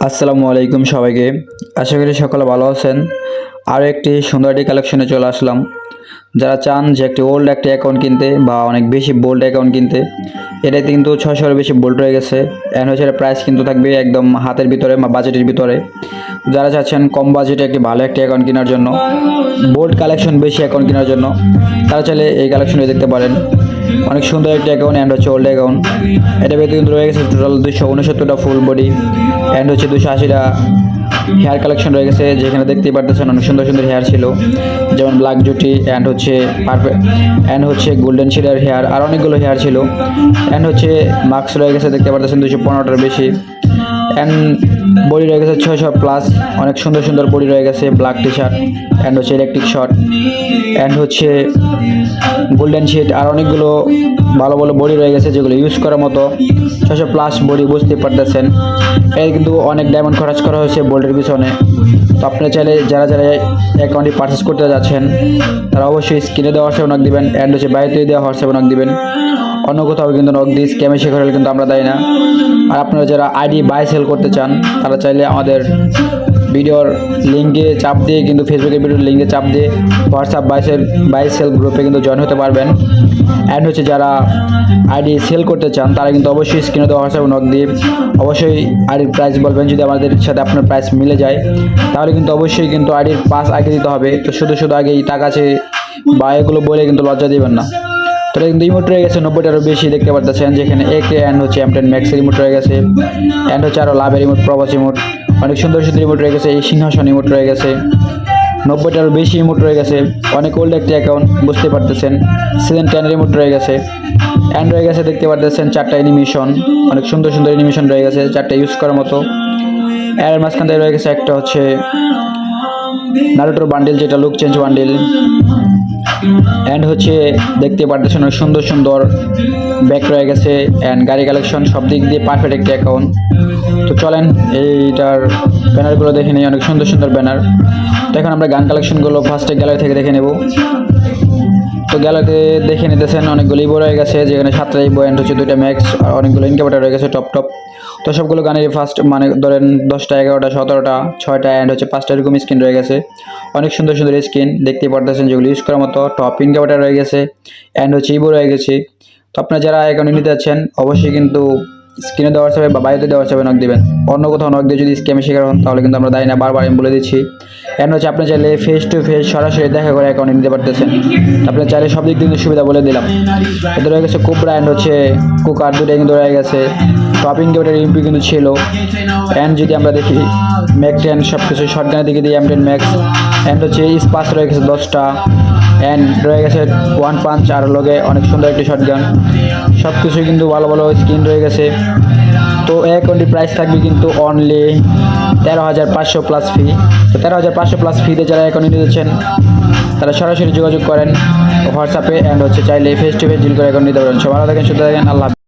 আসসালামু আলাইকুম সবাইকে। আশা করি সকলে ভালো আছেন। আরও একটি সুন্দর একটি কালেকশনে চলে আসলাম। যারা চান যে একটি ওল্ড একটি অ্যাকাউন্ট কিনতে বা অনেক বেশি বোল্ড অ্যাকাউন্ট কিনতে, এটাতে কিন্তু 600-এর বেশি বোল্ড রয়ে গেছে। অ্যান্ড হচ্ছে এটার প্রাইস কিন্তু থাকবে একদম হাতের ভিতরে বা বাজেটের ভিতরে। যারা চাচ্ছেন কম বাজেটে একটি ভালো একটি অ্যাকাউন্ট কেনার জন্য, বোল্ড কালেকশন বেশি অ্যাকাউন্ট কেনার জন্য, তারা চাইলে এই কালেকশনটি দেখতে পারেন। অনেক সুন্দর একটি অ্যাকাউন্ট অ্যান্ড হচ্ছে ওল্ড অ্যাকাউন্ট। এটা ভেতরে কিন্তু রয়ে গেছে টোটাল 269টা ফুল বডি অ্যান্ড হচ্ছে 280টা হেয়ার কালেকশন রয়ে গেছে, যেখানে দেখতেই পারতেছেন অনেক সুন্দর সুন্দর হেয়ার ছিল, যেমন ব্ল্যাক জুটি অ্যান্ড হচ্ছে পারফেক্ট অ্যান্ড হচ্ছে গোল্ডেন শেডের হেয়ার, আর অনেকগুলো হেয়ার ছিল। অ্যান্ড হচ্ছে মাস্ক রয়ে গেছে, দেখতে পারতেছেন 215টার বেশি। অ্যান্ড বডি রয়ে গেছে 600+, অনেক সুন্দর সুন্দর বডি রয়ে গেছে, ব্ল্যাক টি শার্ট অ্যান্ড হচ্ছে ইলেকট্রিক শর্ট অ্যান্ড হচ্ছে গোল্ডেন শেড, আর অনেকগুলো ভালো ভালো বডি রয়ে গেছে যেগুলো ইউজ করার মতো। 600+ বডি, বুঝতে পারতেছেন। এর কিন্তু অনেক ডায়মন্ড খরচ করা হয়েছে বোল্ডের পিছনে। তো আপনারা চাইলে যারা যারা অ্যাকাউন্টটি পারচেস করতে যাচ্ছেন, তারা অবশ্যই স্ক্রিনে দেওয়া হোয়াটসঅ্যাপে নক দিবেন অ্যান্ড হচ্ছে বাইরে দেওয়া হোয়াটসঅ্যাপে নক দিবেন। অন্য কোথাও কিন্তু নক দিয়ে স্ক্যামে শেখার হলে কিন্তু আমরা দেয় না। আর আপনারা যারা আইডি বাই সেল করতে চান, তারা চাইলে আমাদের ভিডিওর লিঙ্কে চাপ দিয়ে কিন্তু ফেসবুকের ভিডিওর লিঙ্কে চাপ দিয়ে হোয়াটসঅ্যাপ বাই সেল গ্রুপে কিন্তু জয়েন হতে পারবেন। অ্যান্ড হচ্ছে যারা আইডি সেল করতে চান, তারা কিন্তু অবশ্যই স্ক্রিনে দেওয়া হোয়াটসঅ্যাপে নক দিয়ে অবশ্যই আইডির প্রাইস বলবেন। যদি আমাদের সাথে আপনার প্রাইস মিলে যায়, তাহলে কিন্তু অবশ্যই কিন্তু আইডির পাস আগে দিতে হবে। তো শুধু শুধু আগেই টাকা আছে বা এগুলো বলে কিন্তু লজ্জা দিবেন না। তো কিন্তু ইমোট রয়ে গেছে 90টারও বেশি, দেখতে পারতেছেন, যেখানে একে অ্যান্ড হচ্ছে M10 ম্যাক্সের ইমোট রয়ে গেছে অ্যান্ড হচ্ছে আরও লাভের ইমোট, প্রবাস ইমোট, অনেক সুন্দর সুন্দর ইমোট রয়ে গেছে। এই সিংহাসন ইমোট রয়ে গেছে, 90টারও বেশি ইমোট রয়ে গেছে। অনেক ওল্ড একটি অ্যাকাউন্ট, বুঝতে পারতেছেন। সিজন 10-এর ইমোট রয়ে গেছে অ্যান্ড রয়ে গেছে, দেখতে পারতেছেন 4টা অ্যানিমেশন, অনেক সুন্দর সুন্দর অ্যানিমেশন রয়ে গেছে, 4টা ইউজ করার মতো। এর মাঝখান থেকে রয়ে গেছে একটা হচ্ছে নারুটোর বান্ডিল, যেটা লুক চেঞ্জ বান্ডিল। অ্যান্ড হচ্ছে দেখতে পারতেছেন অনেক সুন্দর সুন্দর ব্যাগ রয়ে গেছে অ্যান্ড গাড়ি কালেকশন, সব দিক দিয়ে পারফেক্ট একটি অ্যাকাউন্ট। তো চলেন এইটার ব্যানারগুলো দেখে নিই, অনেক সুন্দর সুন্দর ব্যানার। তো এখন আমরা গান কালেকশনগুলো ফার্স্টে গ্যালারি থেকে দেখে নেব। তো গ্যালারিতে দেখে নিতেছেন অনেকগুলো ইভো রয়ে গেছে, যেখানে 7টা ইভো অ্যান্ড হচ্ছে 2টা ম্যাক্স, আর অনেকগুলো ইনকিউবেটর রয়ে গেছে টপ টপ। তো সবগুলো গানের ফার্স্ট মানে ধরেন 10টা 11টা 17টা 6টা অ্যান্ড হচ্ছে 5টা এরকম স্ক্রিন রয়ে গেছে। অনেক সুন্দর সুন্দর স্ক্রিন দেখতে পারতেছেন, যেগুলো ইউজ করার মতো। টপ ইনকিউবেটর রয়ে গেছে অ্যান্ড হচ্ছে ইভো রয়ে গেছে। তো আপনারা যারা অ্যাকাউন্ট নিতে যাচ্ছেন, অবশ্যই কিন্তু স্ক্রিনে দেওয়ার হিসাবে বা বাইরে দেওয়ার হিসাবে নক দেবেন। অন্য কোথাও নক দিয়ে যদি স্ক্যামে শিকার হন, তাহলে কিন্তু আমরা দায়ী না, বারবার আমি বলে দিচ্ছি। অ্যান্ড হচ্ছে আপনি চাইলে ফেস টু ফেস সরাসরি দেখা করে অ্যাকাউন্টে নিতে পারতেছেন। আপনি চাইলে সব দিক দিয়ে সুবিধা বলে দিলাম। এতে রয়ে গেছে কোবরা অ্যান্ড হচ্ছে কুকার, দুটাই কিন্তু রয়ে গেছে। টপ ইনকিউবেটর ইম্পি কিন্তু ছিল। অ্যান্ড যদি আমরা দেখি ম্যাক 10 সব কিছু শর্টগানের দিকে দিয়ে M10 ম্যাক্স অ্যান্ড হচ্ছে স্পাস রয়ে গেছে 10টা অ্যান্ড রয়ে গেছে 1 পাঞ্চ, আর লগে অনেক সুন্দর একটি শর্টগান। সব কিছুই কিন্তু ভালো ভালো স্কিন রয়ে গেছে। তো অ্যাকাউন্টটির প্রাইস থাকবে কিন্তু অনলি 13,500+ ফি। তো 13,500+ ফিতে যারা অ্যাকাউন্ট নিতে যাচ্ছেন, তারা সরাসরি যোগাযোগ করেন হোয়াটসঅ্যাপে অ্যান্ড হচ্ছে চাইলে ফেস টু ফেস ডিল করে অ্যাকাউন্ট নিতে পারেন। সব ভালো থাকেন, সুস্থ থাকেন, আল্লাহ।